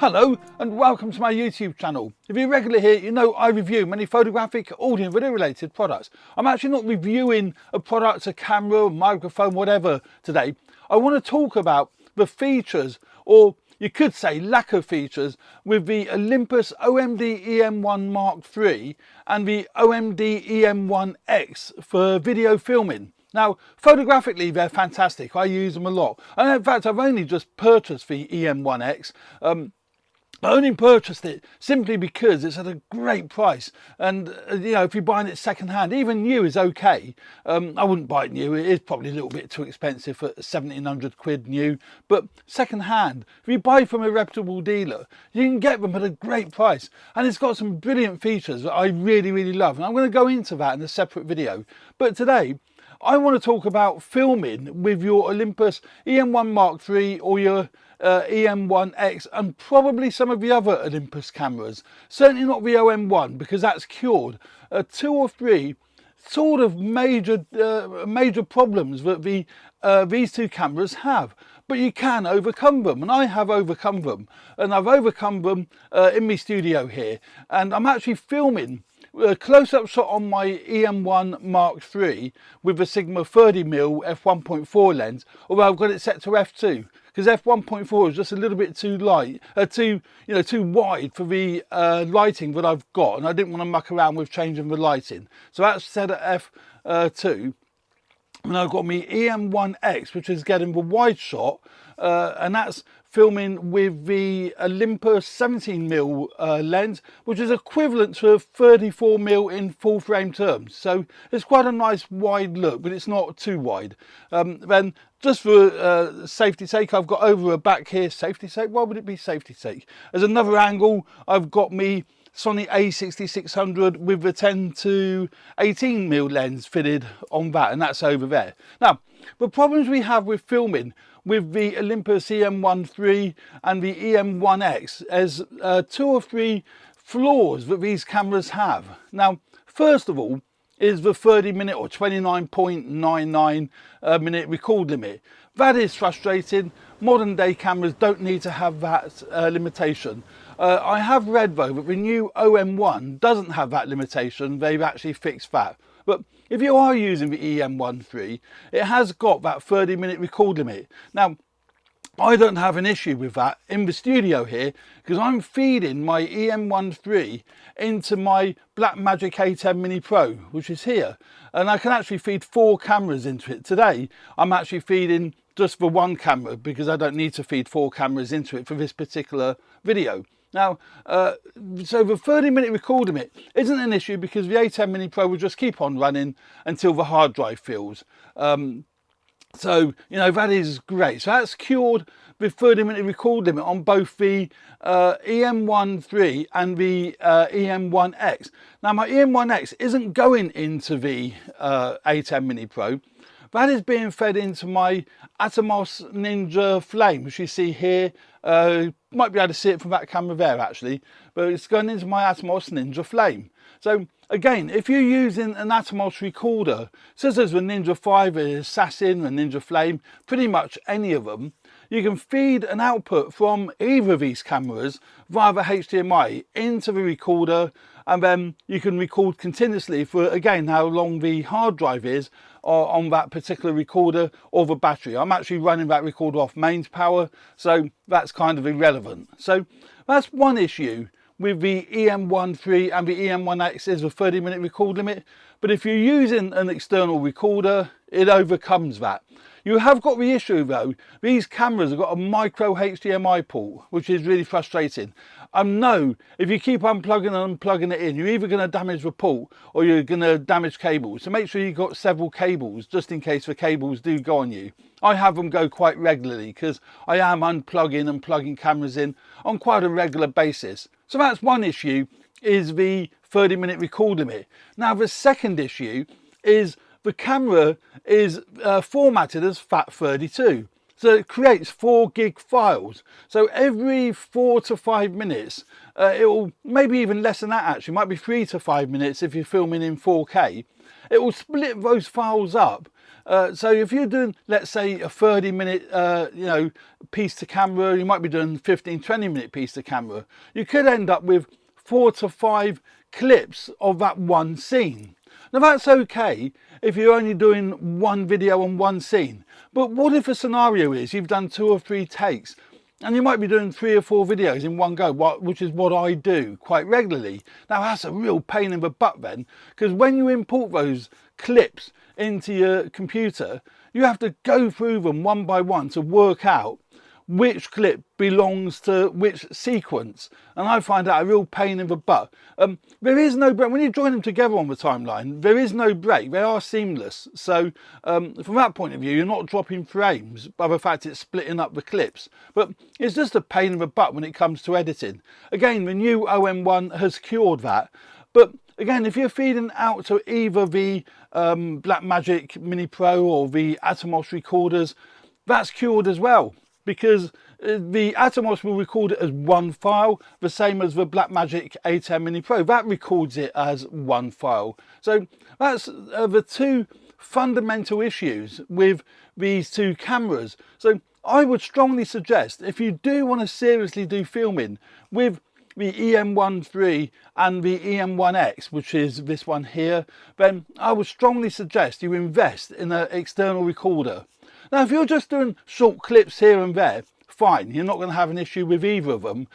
Hello and welcome to my YouTube channel. If you're regular here, you know I review many photographic, audio and video related products. I'm actually not reviewing a product, a camera, a microphone, whatever today. I want to talk about the features, or you could say lack of features, with the Olympus OMD E-M1 Mark III and the OMD E-M1X for video filming. Now, photographically, they're fantastic. I use them a lot. And in fact, I've only just purchased the E-M1X. I only purchased it simply because it's at a great price, and you know, if you're buying it second hand, even new is okay. I wouldn't buy it new. It is probably a little bit too expensive for 1700 quid new, but second hand, if you buy from a reputable dealer, you can get them at a great price, and it's got some brilliant features that I really love, and I'm going to go into that in a separate video. But today I want to talk about filming with your Olympus E-M1 Mark III or your E-M1X and probably some of the other Olympus cameras. Certainly not the OM1, because that's cured 2 or 3 sort of major problems that these two cameras have. But you can overcome them, and I have overcome them, and I've overcome them in my studio here, and I'm actually filming a close-up shot on my E-M1 Mark III with a Sigma 30mm f1.4 lens, although I've got it set to f2 because f1.4 is just a little bit too light, too wide for the lighting that I've got, and I didn't want to muck around with changing the lighting, so that's set at f2. And I've got my E-M1X, which is getting the wide shot, and that's filming with the Olympus 17mm lens, which is equivalent to a 34mm in full frame terms. So it's quite a nice wide look, but it's not too wide. Then just for safety's sake, I've got over a back here. Safety sake? Why would it be safety sake? As another angle, I've got me Sony A6600 with the 10 to 18mm lens fitted on that, and that's over there. Now, the problems we have with filming with the Olympus E-M1 III and the E-M1X is 2 or 3 flaws that these cameras have. Now, first of all is the 30-minute or 29.99 minute record limit. That is frustrating. Modern day cameras don't need to have that limitation. I have read though that the new OM1 doesn't have that limitation. They've actually fixed that. But if you are using the E-M1 III, it has got that 30-minute record limit. Now, I don't have an issue with that in the studio here because I'm feeding my E-M1 III into my Blackmagic A10 Mini Pro, which is here. And I can actually feed 4 cameras into it. Today, I'm actually feeding just for 1 camera because I don't need to feed 4 cameras into it for this particular video. Now, so the 30-minute record limit isn't an issue because the A10 Mini Pro will just keep on running until the hard drive fills. So, you know, that is great. So that's cured the 30-minute record limit on both the E-M1 III and the E-M1X. Now, my E-M1X isn't going into the A10 Mini Pro. That is being fed into my Atomos Ninja Flame, which you see here. Might be able to see it from that camera there actually, but it's going into my Atomos Ninja Flame. So again, if you're using an Atomos recorder, such as the Ninja 5, the Assassin, the Ninja Flame, pretty much any of them, you can feed an output from either of these cameras via the HDMI into the recorder, and then you can record continuously for, again, how long the hard drive is on that particular recorder or the battery. I'm actually running that recorder off mains power, so that's kind of irrelevant. So that's one issue with the E-M1 III and the E-M1X is a 30-minute record limit. But if you're using an external recorder, it overcomes that. You have got the issue though, these cameras have got a micro HDMI port, which is really frustrating. No, if you keep unplugging and unplugging it in, you're either going to damage the port or you're going to damage cables. So make sure you've got several cables, just in case the cables do go on you. I have them go quite regularly because I am unplugging and plugging cameras in on quite a regular basis. So that's one issue, is the 30-minute record limit. Now the second issue is the camera is formatted as FAT32. So it creates 4 gig files. So every 4 to 5 minutes, it will, maybe even less than that actually, might be 3 to 5 minutes if you're filming in 4K. It will split those files up So if you're doing, let's say, a 30-minute you know, piece to camera, you might be doing 15-20-minute piece to camera, you could end up with 4 to 5 clips of that one scene. Now that's okay if you're only doing one video on one scene, but what if a scenario is you've done 2 or 3 takes and you might be doing 3 or 4 videos in one go, which is what I do quite regularly. Now that's a real pain in the butt then, because when you import those clips into your computer, you have to go through them one by one to work out which clip belongs to which sequence, and I find that a real pain in the butt. There is no break when you join them together on the timeline. There is no break, they are seamless. So from that point of view, you're not dropping frames by the fact it's splitting up the clips, but it's just a pain in the butt when it comes to editing. Again, the new OM1 has cured that, but again, if you're feeding out to either the Blackmagic Mini Pro or the Atomos recorders, that's cured as well, because the Atomos will record it as one file, the same as the Blackmagic A10 Mini Pro. That records it as one file. So that's the two fundamental issues with these two cameras. So I would strongly suggest, if you do want to seriously do filming with the E-M1 and the E-M1X, which is this one here, then I would strongly suggest you invest in an external recorder. Now, if you're just doing short clips here and there, fine, you're not going to have an issue with either of them,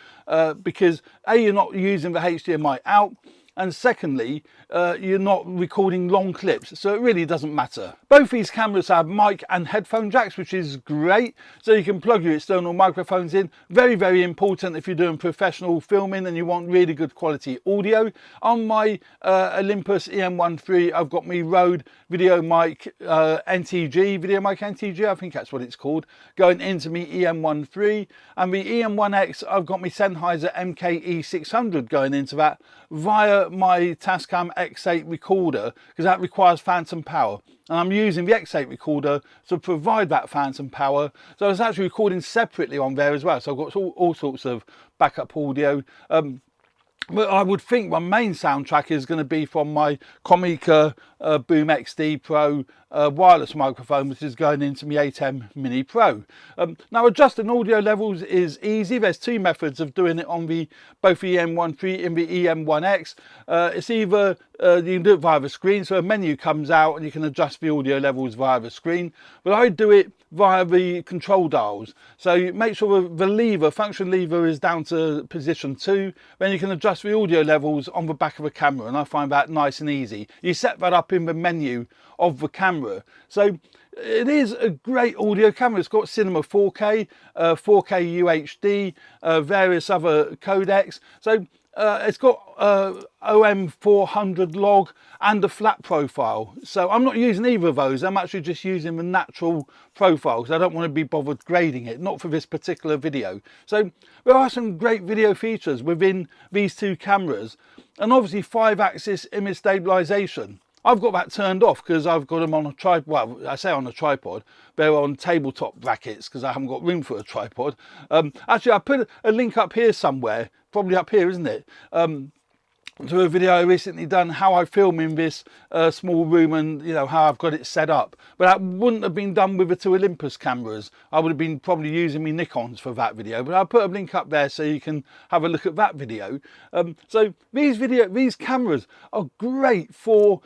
because A, you're not using the HDMI out, and secondly, you're not recording long clips, so it really doesn't matter. Both these cameras have mic and headphone jacks, which is great, so you can plug your external microphones in. Very, very important if you're doing professional filming and you want really good quality audio. On my Olympus E-M1 I've got my Rode Video Mic NTG, Video Mic NTG, I think that's what it's called, going into me E-M1 and the E-M1X, I've got my Sennheiser MKE600 going into that via my Tascam X8 recorder, because that requires phantom power, and I'm using the X8 recorder to provide that phantom power. So I was actually recording separately on there as well, so I've got all sorts of backup audio. But I would think my main soundtrack is going to be from my Comica Boom XD Pro wireless microphone, which is going into my A10 Mini Pro. Now, adjusting audio levels is easy. There's 2 methods of doing it on both the E-M1 and the E-M1X. It's either you can do it via the screen, so a menu comes out and you can adjust the audio levels via the screen, but I do it via the control dials. So you make sure the lever, function lever, is down to position 2, then you can adjust the audio levels on the back of the camera, and I find that nice and easy. You set that up in the menu of the camera. So it is a great audio camera. It's got cinema 4K, 4K UHD, various other codecs. So it's got OM400 log and a flat profile. So I'm not using either of those. I'm actually just using the natural profile because I don't want to be bothered grading it, not for this particular video. So there are some great video features within these two cameras, and obviously 5-axis image stabilization. I've got that turned off because I've got them on a tripod. Well, I say on a tripod, they're on tabletop brackets because I haven't got room for a tripod. Actually, I put a link up here somewhere, probably up here, isn't it? To a video I recently done how I film in this small room, and you know how I've got it set up. But that wouldn't have been done with the 2 Olympus cameras. I would have been probably using my Nikons for that video, but I'll put a link up there so you can have a look at that video. So these cameras are great for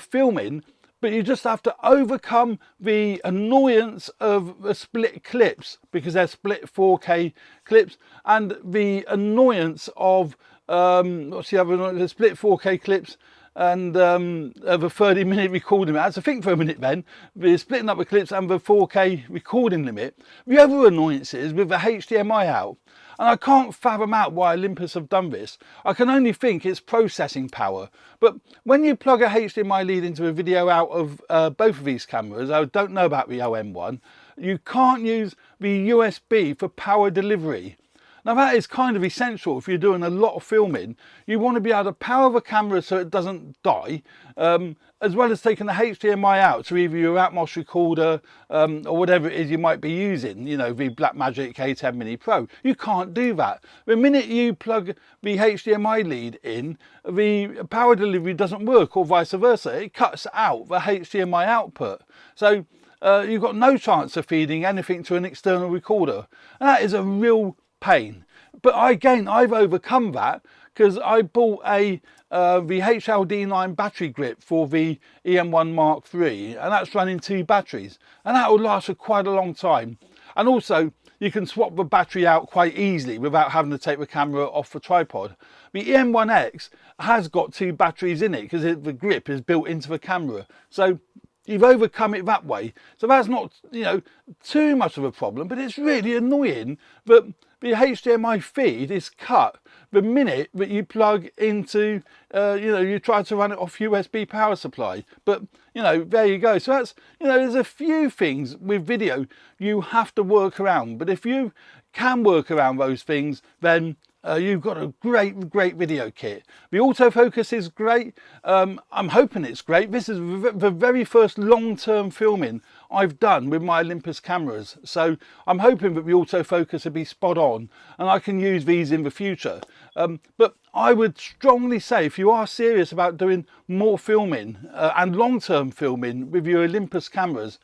filming, but you just have to overcome the annoyance of the split clips, because they're split 4K clips, and the annoyance of what's the other one? The split 4K clips and of a 30-minute recording limit. That's a thing for a minute then. We're splitting up the clips and the 4K recording limit. The other annoyance is with the HDMI out, and I can't fathom out why Olympus have done this. I can only think it's processing power. But when you plug a HDMI lead into a video out of both of these cameras, I don't know about the OM1, you can't use the USB for power delivery. Now that is kind of essential if you're doing a lot of filming. You want to be able to power the camera so it doesn't die, as well as taking the HDMI out to either your Atmos recorder or whatever it is you might be using, you know, the Blackmagic K10 Mini Pro. You can't do that. The minute you plug the HDMI lead in, the power delivery doesn't work, or vice versa. It cuts out the HDMI output. So you've got no chance of feeding anything to an external recorder. And that is a real pain. But I've overcome that because I bought the HLD9 battery grip for the E-M1 Mark III, and that's running 2 batteries, and that will last for quite a long time. And also you can swap the battery out quite easily without having to take the camera off the tripod. The E-M1X has got 2 batteries in it because the grip is built into the camera, so you've overcome it that way. So that's not, you know, too much of a problem, but it's really annoying that the HDMI feed is cut the minute that you plug into, you know, you try to run it off USB power supply. But, you know, there you go. So that's, you know, there's a few things with video you have to work around. But if you can work around those things, then you've got a great video kit. The autofocus is great. I'm hoping it's great. This is the very first long-term filming I've done with my Olympus cameras, so I'm hoping that the autofocus will be spot on and I can use these in the future. But I would strongly say, if you are serious about doing more filming and long-term filming with your Olympus cameras,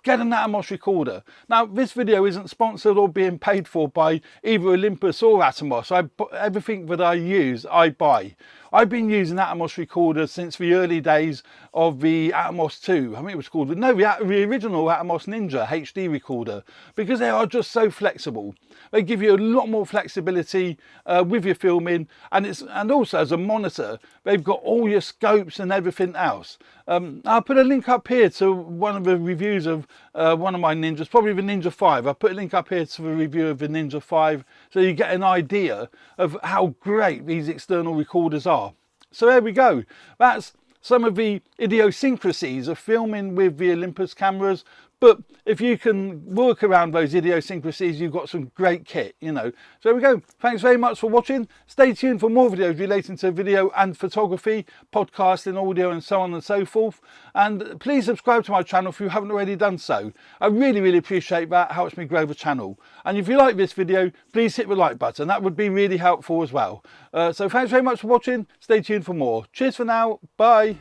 get an Atomos recorder. Now, this video isn't sponsored or being paid for by either Olympus or Atomos. Everything that I use, I buy. I've been using Atomos recorders since the early days of the Atomos 2. I think it was called, no, the original Atomos Ninja HD recorder, because they are just so flexible. They give you a lot more flexibility with your filming, and also as a monitor, they've got all your scopes and everything else. I'll put a link up here to one of the reviews of one of my Ninjas, probably the Ninja 5. I'll put a link up here to the review of the Ninja 5 so you get an idea of how great these external recorders are. So there we go. That's some of the idiosyncrasies of filming with the Olympus cameras. But if you can work around those idiosyncrasies, you've got some great kit, you know. So there we go. Thanks very much for watching. Stay tuned for more videos relating to video and photography, podcasting, audio, and so on and so forth. And please subscribe to my channel if you haven't already done so. I really appreciate that. It helps me grow the channel. And if you like this video, please hit the like button. That would be really helpful as well. So thanks very much for watching. Stay tuned for more. Cheers for now. Bye.